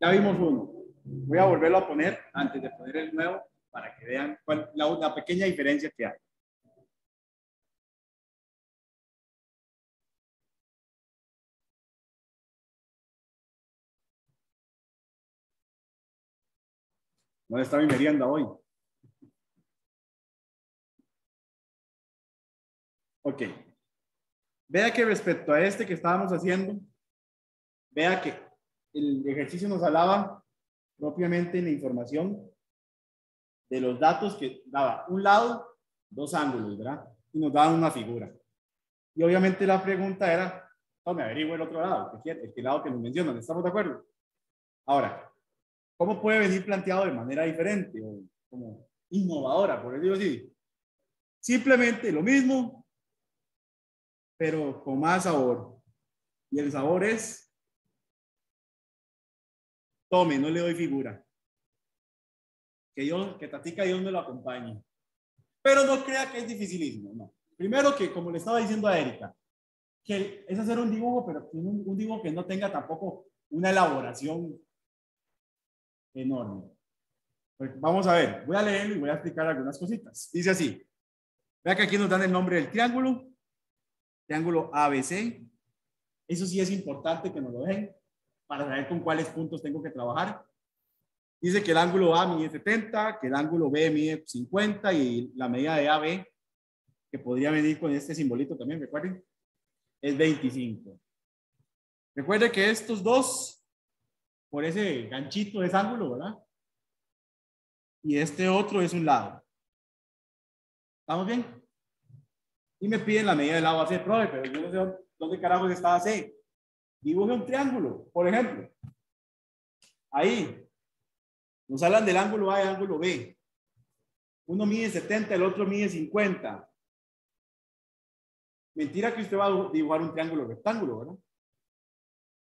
Ya vimos uno. Voy a volverlo a poner antes de poner el nuevo para que vean la pequeña diferencia que hay. ¿Dónde está mi merienda hoy? Ok. Vea que respecto a este que estábamos haciendo, vea que el ejercicio nos hablaba propiamente en la información de los datos que daba un lado, dos ángulos, ¿verdad? Y nos daban una figura. Y obviamente la pregunta era, me averigüe el otro lado, el lado que nos mencionan, ¿estamos de acuerdo? Ahora, ¿cómo puede venir planteado de manera diferente o como innovadora, por decirlo así? Simplemente lo mismo, pero con más sabor. Y el sabor es, tome, no le doy figura. Que Tatica Dios me lo acompañe. Pero no crea que es dificilísimo, no. Primero que, como le estaba diciendo a Erika, que es hacer un dibujo, pero un dibujo que no tenga tampoco una elaboración enorme. Pues vamos a ver, voy a leerlo y voy a explicar algunas cositas. Dice así, vea que aquí nos dan el nombre del triángulo ABC. Eso sí es importante que nos lo dejen para saber con cuáles puntos tengo que trabajar. Dice que el ángulo A mide 70, que el ángulo B mide 50 y la medida de AB, que podría venir con este simbolito también, recuerden, es 25. Recuerde que estos dos, por ese ganchito es ángulo, ¿verdad? Y este otro es un lado. ¿Estamos bien? Y me piden la medida del lado AC, profe, pero yo no sé dónde carajos está AC. Dibuje un triángulo, por ejemplo. Ahí. Nos hablan del ángulo A y ángulo B. Uno mide 70, el otro mide 50. Mentira que usted va a dibujar un triángulo rectángulo, ¿verdad?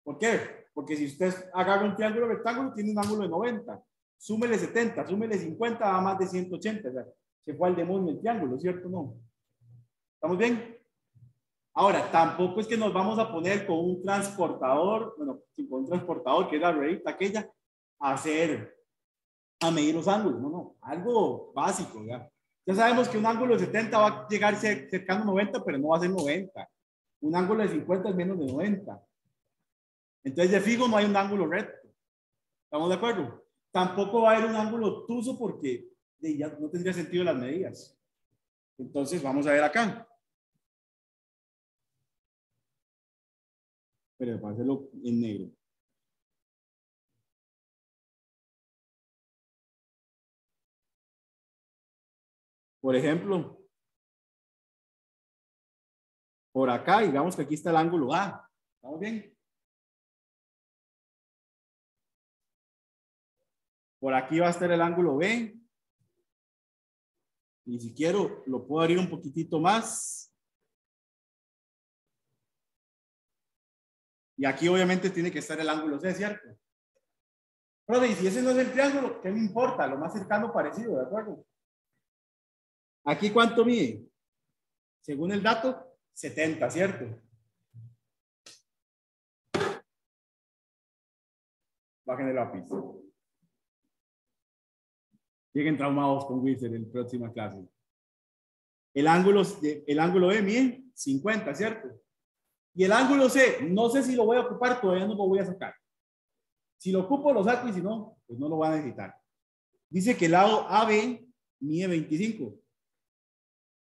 ¿Por qué? Porque si usted agarra un triángulo rectángulo, tiene un ángulo de 90. Súmele 70, súmele 50, da más de 180. O sea, se fue al demonio el triángulo, ¿cierto o no? ¿Estamos bien? Ahora, tampoco es que nos vamos a poner con un transportador, bueno, con un transportador que es la ruedita aquella, a medir los ángulos. No, no, algo básico, ¿ya? Ya sabemos que un ángulo de 70 va a llegar cercano a 90, pero no va a ser 90. Un ángulo de 50 es menos de 90. Entonces, de fijo, no hay un ángulo recto. ¿Estamos de acuerdo? Tampoco va a haber un ángulo obtuso porque ya no tendría sentido las medidas. Entonces, vamos a ver acá. Pero para hacerlo en negro. Por ejemplo, por acá, digamos que aquí está el ángulo A. ¿Estamos bien? Por aquí va a estar el ángulo B. Y si quiero, lo puedo abrir un poquitito más. Y aquí obviamente tiene que estar el ángulo C, ¿cierto? Pero y si ese no es el triángulo, ¿qué me importa? Lo más cercano parecido, ¿de acuerdo? Aquí, ¿cuánto mide? Según el dato, 70, ¿cierto? Bajen el lápiz. Lleguen traumados con Wilson en la próxima clase. El ángulo B mide 50, ¿cierto? Y el ángulo C, no sé si lo voy a ocupar, todavía no lo voy a sacar. Si lo ocupo, lo saco y si no, pues no lo voy a necesitar. Dice que el lado AB mide 25.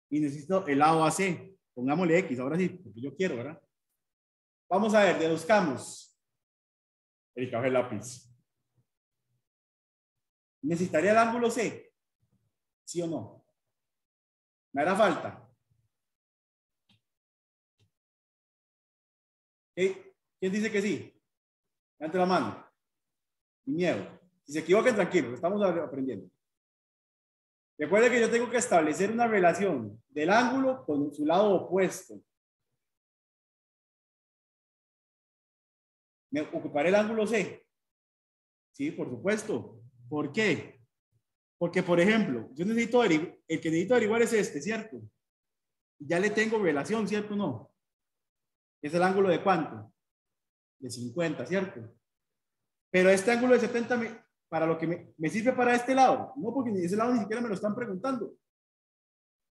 Y necesito el lado AC. Pongámosle X, ahora sí, porque yo quiero, ¿verdad? Vamos a ver, deduzcamos. El café lápiz. ¿Necesitaría el ángulo C? ¿Sí o no? ¿Me hará falta? ¿Quién dice que sí? Levante la mano. Sin miedo. Si se equivoquen, tranquilos, estamos aprendiendo. Recuerde que yo tengo que establecer una relación del ángulo con su lado opuesto. ¿Me ocuparé el ángulo C? Sí, por supuesto. ¿Por qué? Porque, por ejemplo, yo necesito averiguar, el que necesito averiguar es este, ¿cierto? Ya le tengo relación, ¿cierto o no? ¿Es el ángulo de cuánto? De 50, ¿cierto? Pero este ángulo de 70, para lo que me sirve para este lado. No, porque ese lado ni siquiera me lo están preguntando.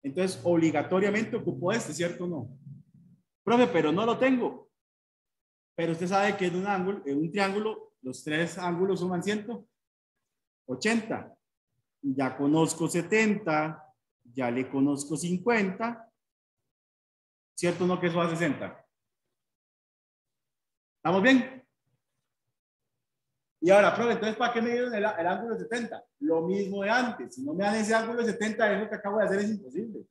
Entonces, obligatoriamente ocupo este, ¿cierto o no? Profe, pero no lo tengo. Pero usted sabe que en un triángulo, los tres ángulos suman 180. Ya conozco 70, ya le conozco 50. ¿Cierto o no que eso da 60? ¿Estamos bien? Y ahora, profe, entonces, ¿para qué me dieron el ángulo de 70? Lo mismo de antes. Si no me dan ese ángulo de 70, eso que acabo de hacer es imposible.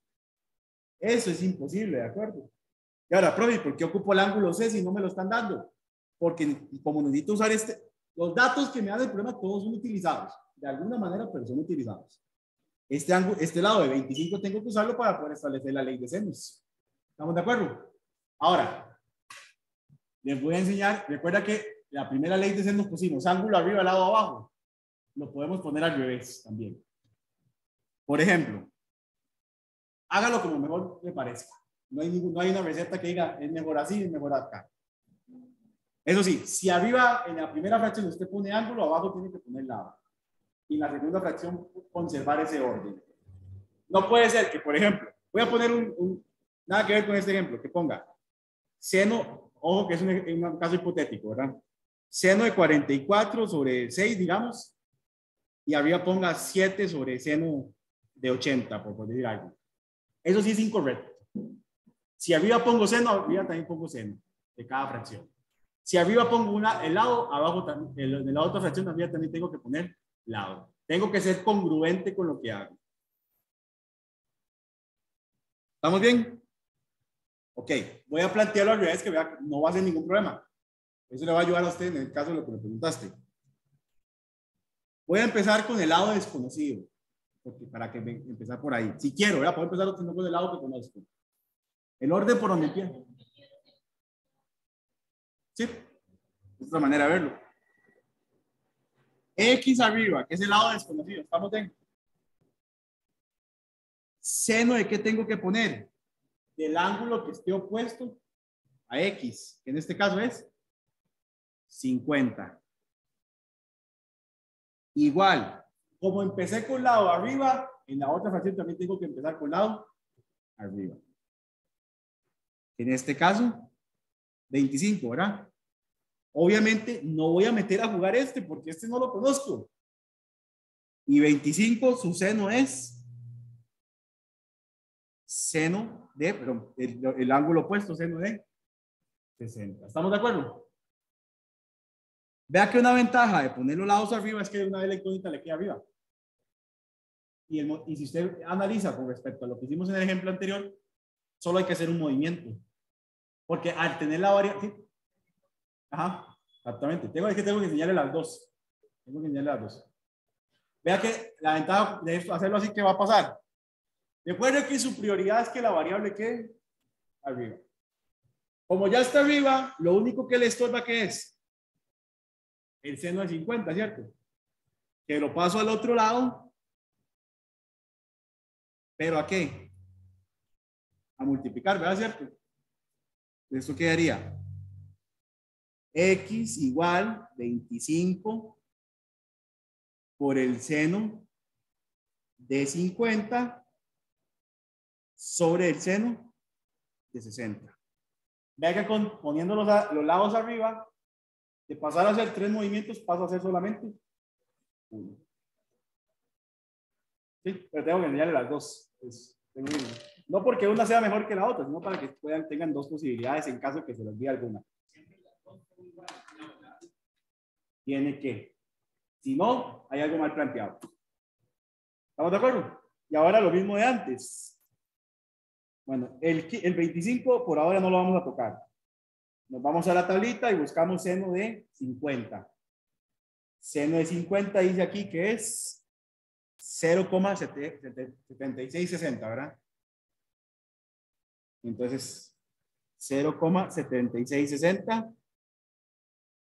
Eso es imposible, ¿de acuerdo? Y ahora, profe, ¿por qué ocupo el ángulo C si no me lo están dando? Porque como necesito usar los datos que me dan el problema, todos son utilizados. De alguna manera, pero son utilizados. Este lado de 25 tengo que usarlo para poder establecer la ley de senos. ¿Estamos de acuerdo? Ahora, les voy a enseñar, recuerda que la primera ley de senos pusimos ángulo arriba, lado abajo. Lo podemos poner al revés también. Por ejemplo, hágalo como mejor le parezca. No hay una receta que diga es mejor así, es mejor acá. Eso sí, si arriba en la primera fracción usted pone ángulo, abajo tiene que poner lado. Y en la segunda fracción conservar ese orden. No puede ser que, por ejemplo, voy a poner nada que ver con este ejemplo, que ponga seno, ojo que es un caso hipotético, ¿verdad? Seno de 44 sobre 6, digamos, y arriba ponga 7 sobre seno de 80, por decir algo. Eso sí es incorrecto. Si arriba pongo seno, arriba también pongo seno de cada fracción. Si arriba pongo el lado, abajo también, de la otra fracción, arriba también tengo que poner lado. Tengo que ser congruente con lo que hago. ¿Estamos bien? Ok, voy a plantearlo al revés, que vea, no va a ser ningún problema. Eso le va a ayudar a usted en el caso de lo que me preguntaste. Voy a empezar con el lado desconocido, porque para que empezar por ahí. Si quiero, ¿verdad? Puedo empezar con el lado que conozco. El orden por donde empiezo. Sí, es otra manera de verlo. X arriba, que es el lado desconocido. ¿Estamos bien? Seno de qué tengo que poner? Del ángulo que esté opuesto a X, que en este caso es 50. Igual, como empecé con lado arriba, en la otra fracción también tengo que empezar con lado arriba. En este caso, 25, ¿verdad? Obviamente no voy a meter a jugar porque este no lo conozco. Y 25, su seno es seno de, perdón, el ángulo opuesto, seno de 60. ¿Estamos de acuerdo? Vea que una ventaja de poner los lados arriba es que una vez la incógnita le queda arriba. Y si usted analiza con respecto a lo que hicimos en el ejemplo anterior, solo hay que hacer un movimiento. Porque al tener la variable... ¿sí? Ajá, exactamente. Tengo que enseñarle las dos. Tengo que enseñarle las dos. Vea que la ventaja de esto, hacerlo así, ¿qué va a pasar? Recuerde que su prioridad es que la variable quede arriba. Como ya está arriba, lo único que le estorba, ¿qué es? El seno de 50, ¿cierto? Que lo paso al otro lado. ¿Pero a qué? A multiplicar, ¿verdad? ¿Cierto? Esto quedaría X igual 25 por el seno de 50 sobre el seno de 60. Vea que poniendo los lados arriba, de pasar a hacer 3 movimientos, paso a hacer solamente 1. Sí, pero tengo que enseñarle las dos. No porque una sea mejor que la otra, sino para que tengan 2 posibilidades en caso de que se les olvide alguna. Tiene que. Si no, hay algo mal planteado. ¿Estamos de acuerdo? Y ahora lo mismo de antes. Bueno, el 25 por ahora no lo vamos a tocar. Nos vamos a la tablita y buscamos seno de 50. Seno de 50 dice aquí que es 0,7660, ¿verdad? Entonces, 0,7660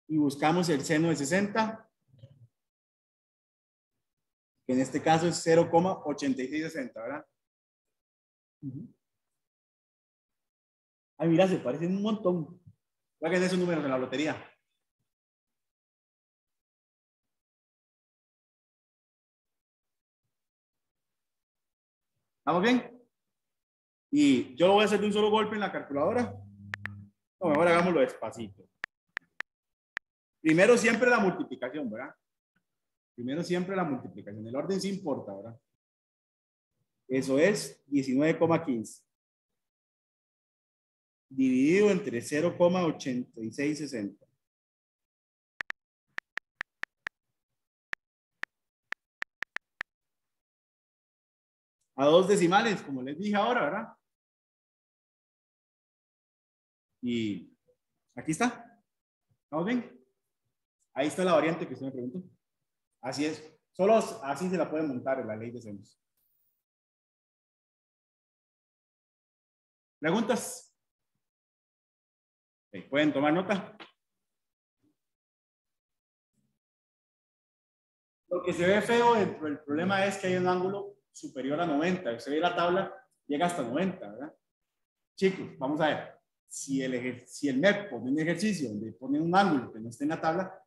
y buscamos el seno de 60, que en este caso es 0,8660, ¿verdad? Ay, mira, se parecen un montón. Jueguen esos números en la lotería. ¿Estamos bien? Y yo lo voy a hacer de un solo golpe en la calculadora. No, mejor hagámoslo despacito. Primero siempre la multiplicación, ¿verdad? Primero siempre la multiplicación. El orden sí importa, ¿verdad? Eso es 19,15. Dividido entre 0,8660. A 2 decimales, como les dije ahora, ¿verdad? Y aquí está. ¿Estamos bien? Ahí está la variante que usted me preguntó. Así es. Solo así se la puede montar en la ley de senos. ¿Preguntas? Okay, ¿pueden tomar nota? Lo que se ve feo, el problema es que hay un ángulo superior a 90. Usted ve la tabla, llega hasta 90, ¿verdad? Chicos, vamos a ver. Si el MEP pone un ejercicio donde pone un ángulo que no esté en la tabla,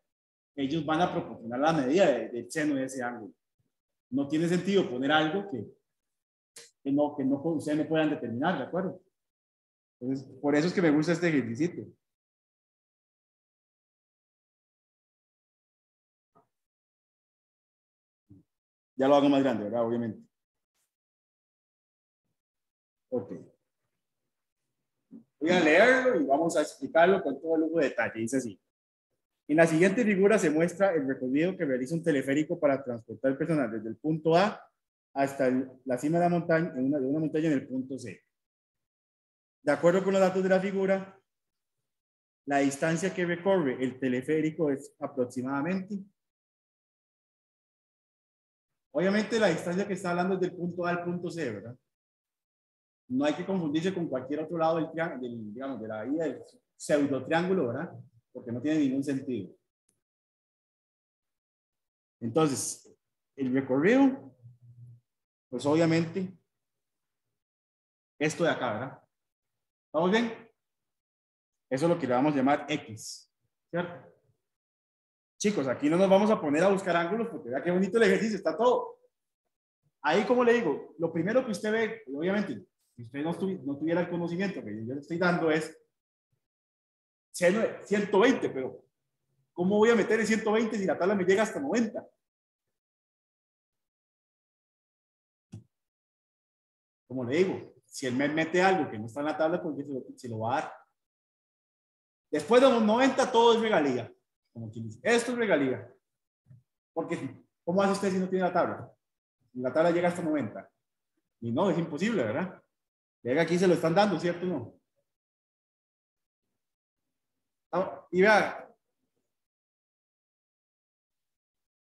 ellos van a proporcionar la medida del seno de ese ángulo. No tiene sentido poner algo que ustedes no puedan determinar, ¿de acuerdo? Entonces, por eso es que me gusta este ejercicio. Ya lo hago más grande, ¿verdad? Obviamente. Ok. Voy a leerlo y vamos a explicarlo con todo lujo de detalle. Dice así. En la siguiente figura se muestra el recorrido que realiza un teleférico para transportar personal desde el punto A hasta la cima de la montaña, de una montaña en el punto C. De acuerdo con los datos de la figura, la distancia que recorre el teleférico es aproximadamente. Obviamente la distancia que está hablando es del punto A al punto C, ¿verdad? No hay que confundirse con cualquier otro lado del triángulo, digamos, de la vía del pseudo triángulo, ¿verdad? Porque no tiene ningún sentido. Entonces, el recorrido, pues obviamente, esto de acá, ¿verdad? ¿Estamos bien? Eso es lo que le vamos a llamar X, ¿cierto? Chicos, aquí no nos vamos a poner a buscar ángulos porque vea qué bonito el ejercicio, está todo. Ahí, como le digo, lo primero que usted ve, obviamente, si usted no tuviera el conocimiento que yo le estoy dando es 120, pero ¿cómo voy a meter el 120 si la tabla me llega hasta 90? Como le digo, si él me mete algo que no está en la tabla, porque se lo va a dar. Después de los 90, todo es regalía. Como quien dice, esto es regalía. Porque, ¿cómo hace usted si no tiene la tabla? Si la tabla llega hasta 90. Y no, es imposible, ¿verdad? Llega aquí se lo están dando, ¿cierto o no? Y vea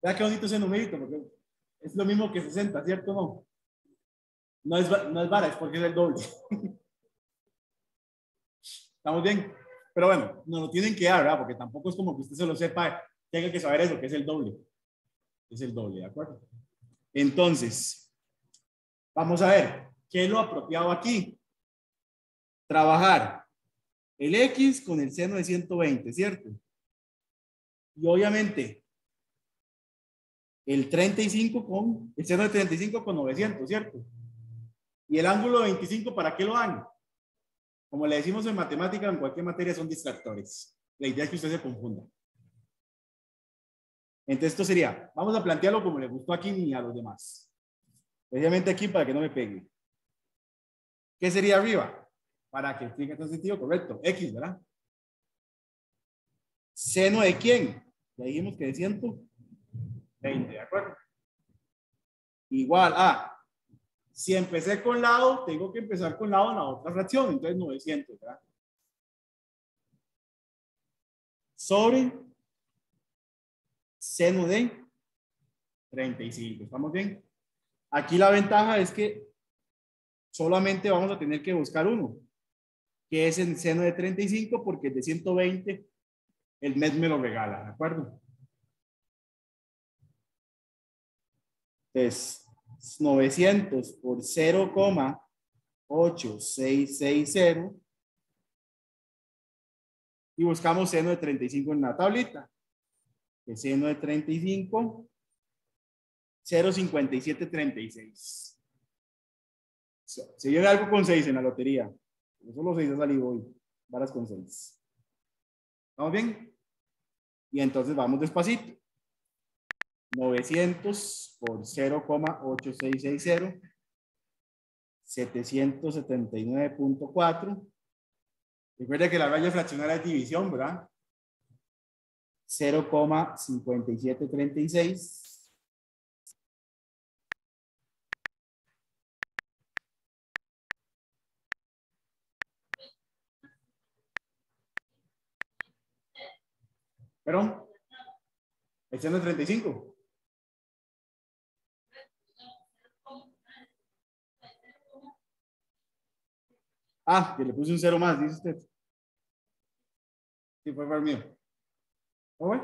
qué bonito ese numerito, porque es lo mismo que 60, ¿cierto o no? No es vara, es porque es el doble. ¿Estamos bien? Pero bueno, no lo tienen que dar, ¿verdad? Porque tampoco es como que usted se lo sepa, tenga que saber eso, que es el doble. Es el doble, ¿de acuerdo? Entonces, vamos a ver, ¿qué es lo apropiado aquí? Trabajar el X con el seno de 120, ¿cierto? Y obviamente, el seno de 35 con 900, ¿cierto? Y el ángulo de 25, ¿para qué lo dan? Como le decimos en matemática, en cualquier materia son distractores. La idea es que usted se confunda. Entonces esto sería, vamos a plantearlo como le gustó aquí y a los demás. Especialmente aquí para que no me pegue. ¿Qué sería arriba? Para que tenga todo sentido correcto. X, ¿verdad? ¿Seno de quién? Ya dijimos que de 120, ¿de acuerdo? Igual a, si empecé con lado, tengo que empezar con lado en la otra fracción, entonces 900, ¿verdad? Sobre seno de 35, ¿estamos bien? Aquí la ventaja es que solamente vamos a tener que buscar uno, que es el seno de 35, porque el de 120 el MED me lo regala, ¿de acuerdo? Entonces, 900 por 0,8660 y buscamos seno de 35 en la tablita. El seno de 35, 0,5736. Se viene algo con 6 en la lotería. Solo 6 ha salido hoy. Varas con 6. ¿Estamos bien? Y entonces vamos despacito. 900 por 0,8660. 779.4. Recuerda que la raya fraccionaria es división, ¿verdad? 0,5736. ¿Perdón? ¿El seno de 35? Ah, que le puse un 0 más, dice usted. Sí, fue error mío. ¿Cómo fue?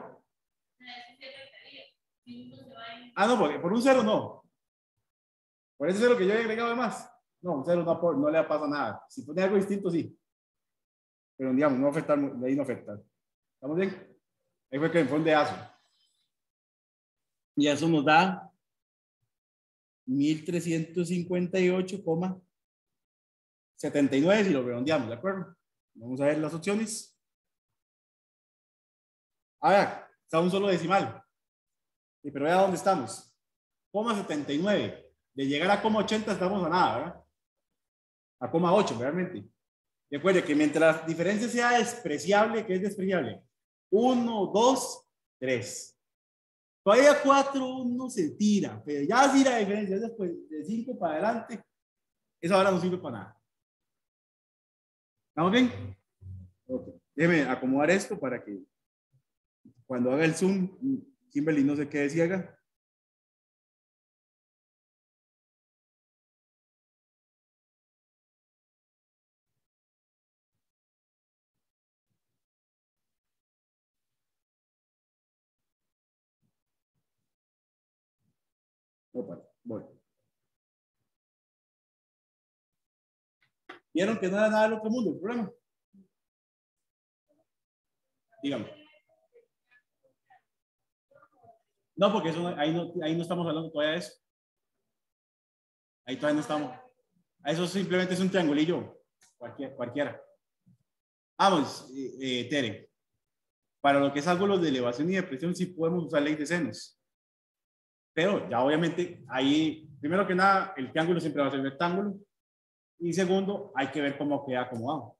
Ah, no, porque por un 0 no. Por ese 0 que yo he agregado de más. No, un 0 no, no le pasa nada. Si pone algo distinto, sí. Pero digamos, no afectar, de ahí no afecta. ¿Estamos bien? Ahí fue que me fue un dedazo. Y eso nos da 1358,79 si lo redondeamos, ¿de acuerdo? Vamos a ver las opciones. A ver, está un solo decimal. Sí, pero vea dónde estamos. Coma 79. De llegar a coma 80 estamos a nada, ¿verdad? A coma 8, realmente. Recuerde que mientras la diferencia sea despreciable, ¿qué es despreciable? 1, 2, 3. Todavía 4 uno se tira, pero ya si la diferencia es después de 5 para adelante, esa ahora no sirve para nada. ¿Estamos bien? Okay. Déjeme acomodar esto para que cuando haga el zoom, Kimberly no se quede ciega. Opa, voy. ¿Vieron que no era nada del otro mundo el programa? Dígame. No, porque eso, ahí no estamos hablando todavía de eso. Ahí todavía no estamos. Eso simplemente es un triangulillo. Cualquiera. Vamos, Tere. Para lo que es ángulos de elevación y depresión, sí podemos usar ley de senos. Pero ya obviamente ahí, primero que nada, el triángulo siempre va a ser un rectángulo. Y segundo, hay que ver cómo queda acomodado.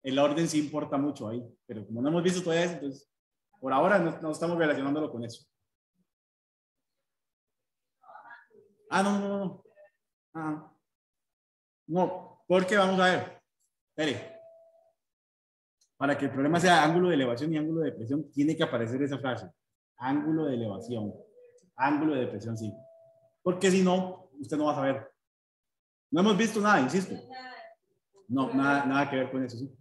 El orden sí importa mucho ahí. Pero como no hemos visto todavía eso, entonces, por ahora no estamos relacionándolo con eso. Ah, no. Ah, no, porque vamos a ver. Tere. Para que el problema sea ángulo de elevación y ángulo de depresión, tiene que aparecer esa frase. Ángulo de elevación. Ángulo de depresión, sí. Porque si no, usted no va a saber. No hemos visto nada, insisto. No, nada que ver con eso, sí.